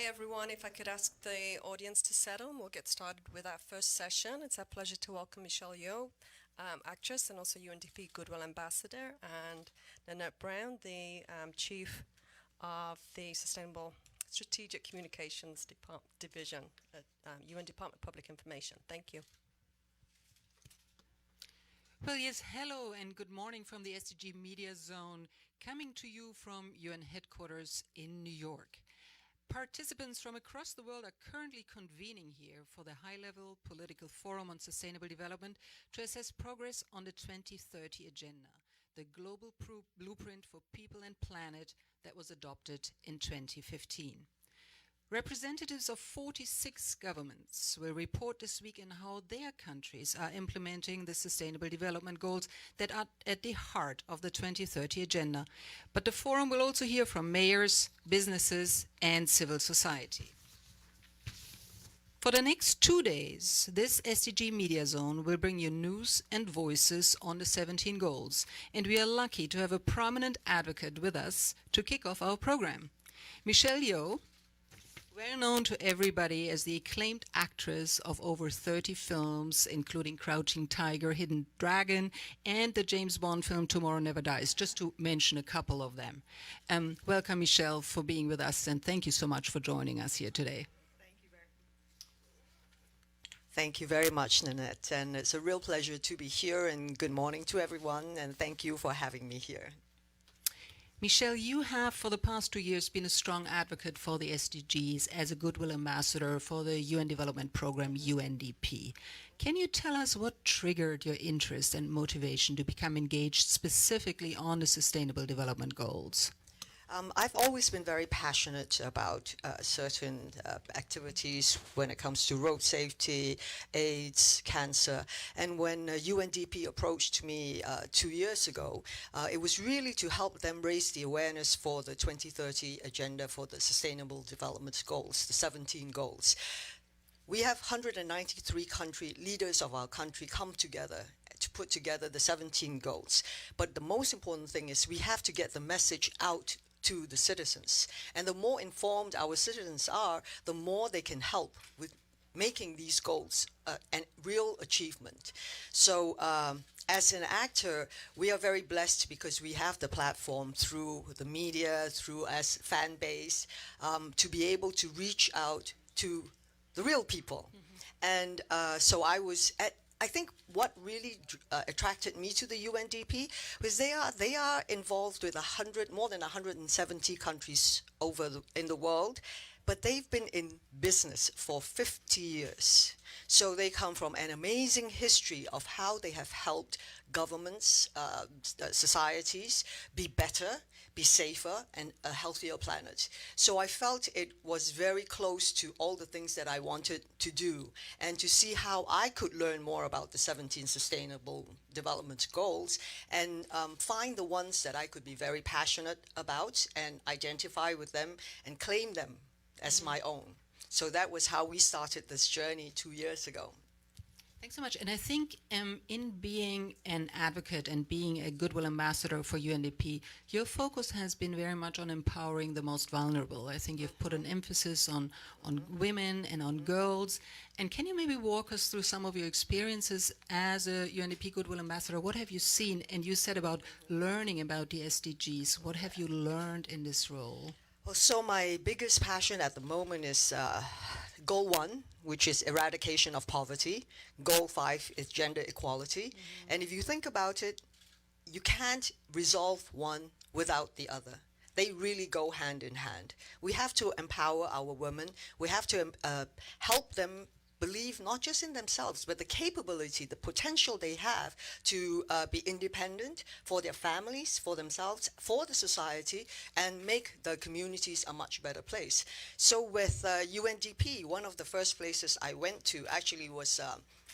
everyone. If I could ask the audience to settle, we'll get started with our first session. It's our pleasure to welcome Michelle Yeoh, actress and also UNDP Goodwill Ambassador, and Nanette Braun, the Chief of the Sustainable Strategic Communications Division at UN Department of Public Information. Thank you. Well, yes, hello and good morning from the SDG Media Zone, coming to you from UN headquarters in New York. Participants from across the world are currently convening here for the high-level political forum on sustainable development to assess progress on the 2030 agenda, the global blueprint for people and planet that was adopted in 2015. Representatives of 46 governments will report this week on how their countries are implementing the Sustainable Development Goals that are at the heart of the 2030 agenda. But the forum will also hear from mayors, businesses, and civil society. For the next 2 days, this SDG Media Zone will bring you news and voices on the 17 goals, and we are lucky to have a prominent advocate with us to kick off our program. Michelle Yeoh, well known to everybody as the acclaimed actress of over 30 films, including Crouching Tiger, Hidden Dragon, and the James Bond film Tomorrow Never Dies, just to mention a couple of them. Welcome, Michelle, for being with us, and thank you so much for joining us here today. Thank you very much, Nanette, and it's a real pleasure to be here, and good morning to everyone, and thank you for having me here. Michelle, you have for the past 2 years been a strong advocate for the SDGs as a Goodwill Ambassador for the UN Development Program UNDP. Can you tell us what triggered your interest and motivation to become engaged specifically on the Sustainable Development Goals? I've always been very passionate about certain activities when it comes to road safety, AIDS, cancer. And when UNDP approached me 2 years ago, it was really to help them raise the awareness for the 2030 agenda for the Sustainable Development Goals, the 17 goals. We have 193 leaders of our country come together to put together the 17 goals. But the most important thing is we have to get the message out to the citizens. And the more informed our citizens are, the more they can help with making these goals a real achievement. So as an actor, we are very blessed because we have the platform through the media, through as fan base, to be able to reach out to the real people. And so I think what really attracted me to the UNDP was they are involved with more than 170 countries in the world, but they've been in business for 50 years. So they come from an amazing history of how they have helped governments, societies be better, be safer, and a healthier planet. So I felt it was very close to all the things that I wanted to do, and to see how I could learn more about the 17 Sustainable Development Goals and find the ones that I could be very passionate about and identify with them and claim them as my own. So that was how we started this journey 2 years ago. Thanks so much. And I think in being an advocate and being a Goodwill Ambassador for UNDP, your focus has been very much on empowering the most vulnerable. I think you've put an emphasis on women and on girls. And can you maybe walk us through some of your experiences as a UNDP Goodwill Ambassador? What have you seen? And you said about learning about the SDGs. What have you learned in this role? Well, so my biggest passion at the moment is Goal 1, which is eradication of poverty. Goal 5 is gender equality. And if you think about it, you can't resolve one without the other. They really go hand in hand. We have to empower our women. We have to help them believe not just in themselves, but the capability, the potential they have to be independent for their families, for themselves, for the society, and make the communities a much better place. So with UNDP, one of the first places I went to actually was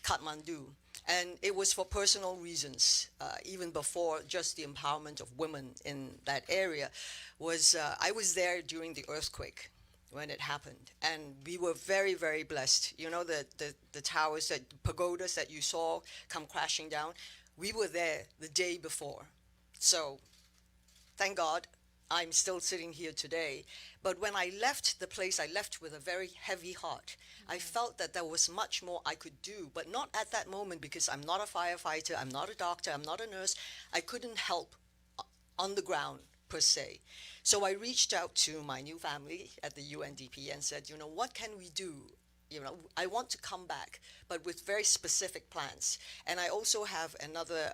Kathmandu. And it was for personal reasons, even before just the empowerment of women in that area. I was there during the earthquake when it happened, and we were very, very blessed. You know, the towers, pagodas that you saw come crashing down, we were there the day before. So thank God I'm still sitting here today. But when I left the place, I left with a very heavy heart. I felt that there was much more I could do, but not at that moment, because I'm not a firefighter, I'm not a doctor, I'm not a nurse. I couldn't help on the ground per se. So I reached out to my new family at the UNDP and said, what can we do? I want to come back, but with very specific plans. And I also have another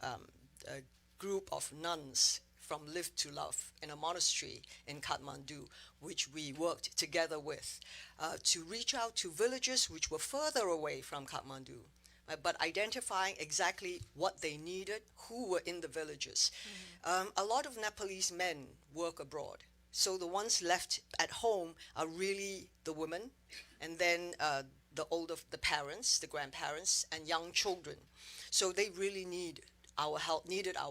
group of nuns from Live to Love in a monastery in Kathmandu, which we worked together with to reach out to villages which were further away from Kathmandu, but identifying exactly what they needed, who were in the villages. A lot of Nepalese men work abroad, so the ones left at home are really the women, and then the parents, the grandparents, and young children. So they really needed our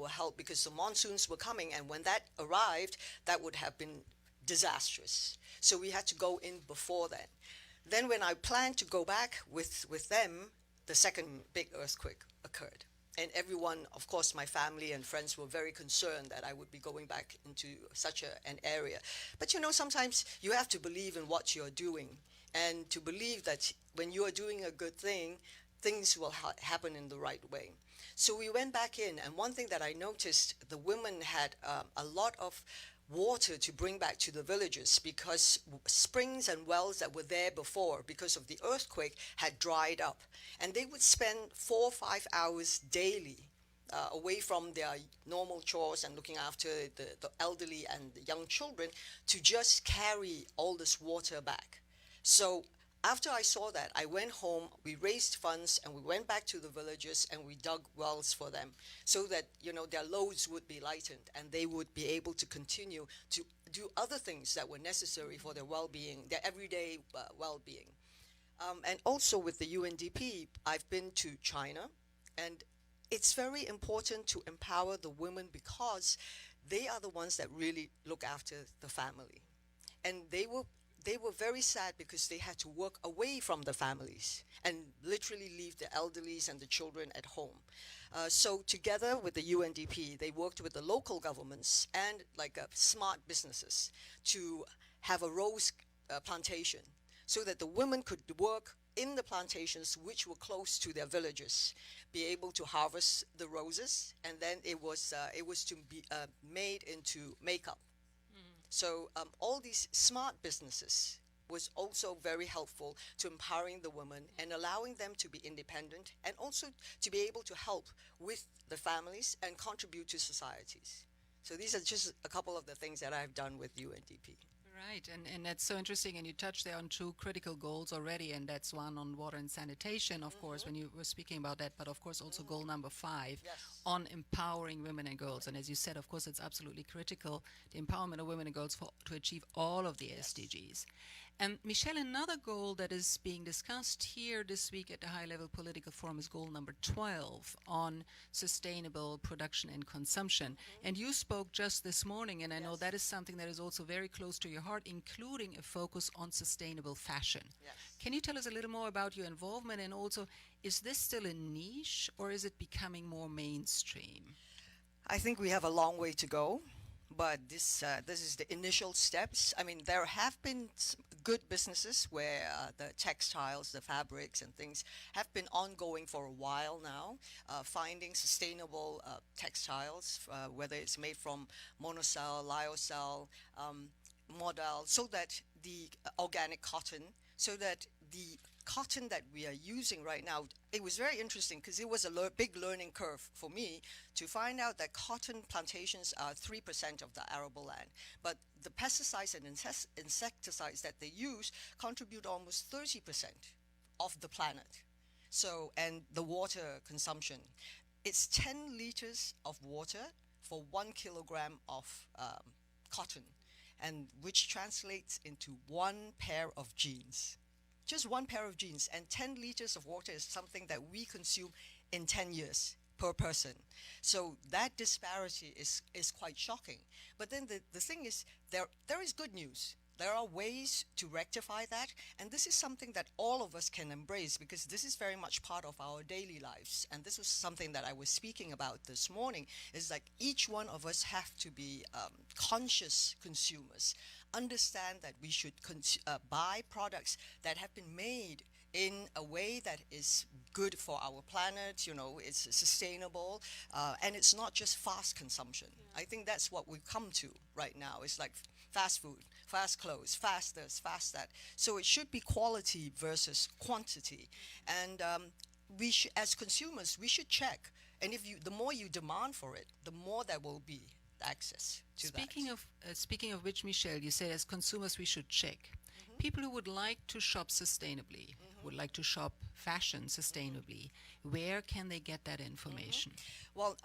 help, because the monsoons were coming, and when that arrived, that would have been disastrous. So we had to go in before then. Then when I planned to go back with them, the second big earthquake occurred. And everyone, of course, my family and friends were very concerned that I would be going back into such an area. But sometimes you have to believe in what you're doing, and to believe that when you are doing a good thing, things will happen in the right way. So we went back in, and one thing that I noticed, the women had a lot of water to bring back to the villages, because springs and wells that were there before, because of the earthquake, had dried up. And they would spend 4 or 5 hours daily away from their normal chores and looking after the elderly and the young children, to just carry all this water back. So after I saw that, I went home, we raised funds, and we went back to the villages and we dug wells for them, so that their loads would be lightened and they would be able to continue to do other things that were necessary for their well-being, their everyday well-being. And also with the UNDP, I've been to China, and it's very important to empower the women, because they are the ones that really look after the family. And they were very sad, because they had to work away from the families and literally leave the elderlies and the children at home. So together with the UNDP, they worked with the local governments and smart businesses to have a rose plantation, so that the women could work in the plantations which were close to their villages, be able to harvest the roses, and then it was to be made into makeup. So all these smart businesses was also very helpful to empowering the women and allowing them to be independent, and also to be able to help with the families and contribute to societies. So these are just a couple of the things that I've done with UNDP. Right, and that's so interesting, and you touched there on 2 critical goals already, and that's one on water and sanitation, of course, when you were speaking about that, but of course also goal number 5 on empowering women and girls. And as you said, of course, it's absolutely critical, the empowerment of women and girls to achieve all of the SDGs. And Michelle, another goal that is being discussed here this week at the high-level political forum is goal number 12 on sustainable production and consumption. And you spoke just this morning, and I know that is something that is also very close to your heart, including a focus on sustainable fashion. Can you tell us a little more about your involvement, and also, is this still a niche, or is it becoming more mainstream? I think we have a long way to go, but this is the initial steps. I mean, there have been good businesses where the textiles, the fabrics and things have been ongoing for a while now, finding sustainable textiles, whether it's made from monocell, lyocell, modal, so that the organic cotton, so that the cotton that we are using right now, it was very interesting, because it was a big learning curve for me to find out that cotton plantations are 3% of the arable land, but the pesticides and insecticides that they use contribute almost 30% of the planet. So, and the water consumption, it's 10 liters of water for 1 kilogram of cotton, and which translates into 1 pair of jeans. Just 1 pair of jeans, and 10 liters of water is something that we consume in 10 years per person. So that disparity is quite shocking. But then the thing is, there is good news. There are ways to rectify that, and this is something that all of us can embrace because this is very much part of our daily lives. And this was something that I was speaking about this morning, is like each one of us have to be conscious consumers, understand that we should buy products that have been made in a way that is good for our planet, you know, it's sustainable, and it's not just fast consumption. I think that's what we've come to right now. It's like fast food, fast clothes, fast this, fast that. So it should be quality versus quantity. And as consumers, we should check. And the more you demand for it, the more there will be access to that. Speaking of which, Michelle, you said as consumers we should check. People who would like to shop sustainably, would like to shop fashion sustainably, where can they get that information? Well,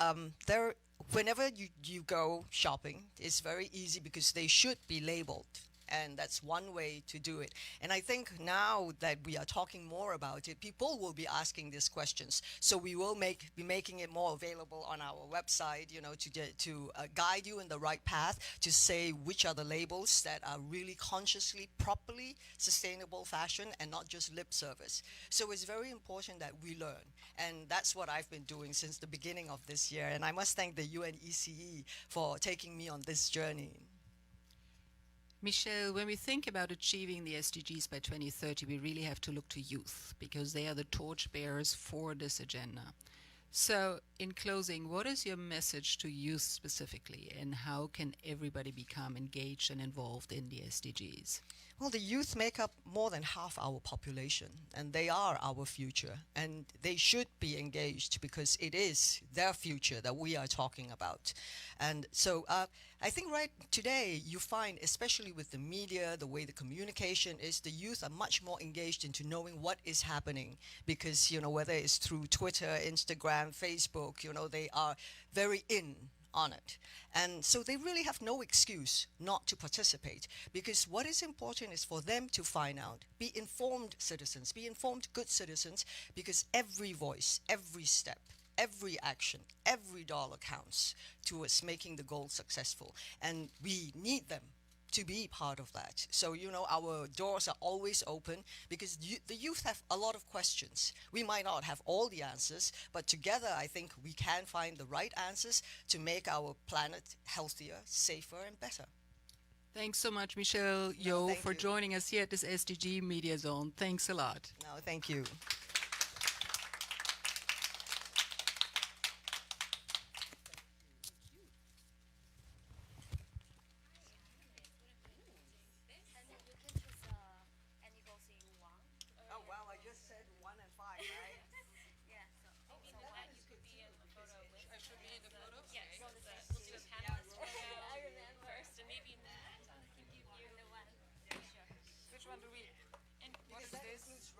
whenever you go shopping, it's very easy because they should be labeled. And that's one way to do it. And I think now that we are talking more about it, people will be asking these questions. So we will be making it more available on our website, you know, to guide you in the right path, to say which are the labels that are really consciously, properly sustainable fashion and not just lip service. So it's very important that we learn. And that's what I've been doing since the beginning of this year. And I must thank the UNECE for taking me on this journey. Michelle, when we think about achieving the SDGs by 2030, we really have to look to youth because they are the torchbearers for this agenda. So, in closing, what is your message to youth specifically, and how can everybody become engaged and involved in the SDGs? Well, the youth make up more than half our population, and they are our future, and they should be engaged because it is their future that we are talking about. And so I think right today you find, especially with the media, the way the communication is, the youth are much more engaged into knowing what is happening because, you know, whether it's through Twitter, Instagram, Facebook, you know, they are very in on it. And so they really have no excuse not to participate because what is important is for them to find out, be informed citizens, be informed good citizens, because every voice, every step, every action, every dollar counts towards making the goal successful. And we need them to be part of that. So, you know, our doors are always open because the youth have a lot of questions. We might not have all the answers, but together I think we can find the right answers to make our planet healthier, safer, and better. Thanks so much, Michelle Yeoh, for joining us here at this SDG Media Zone. Thanks a lot. No, thank you. Which one do we? And what is this?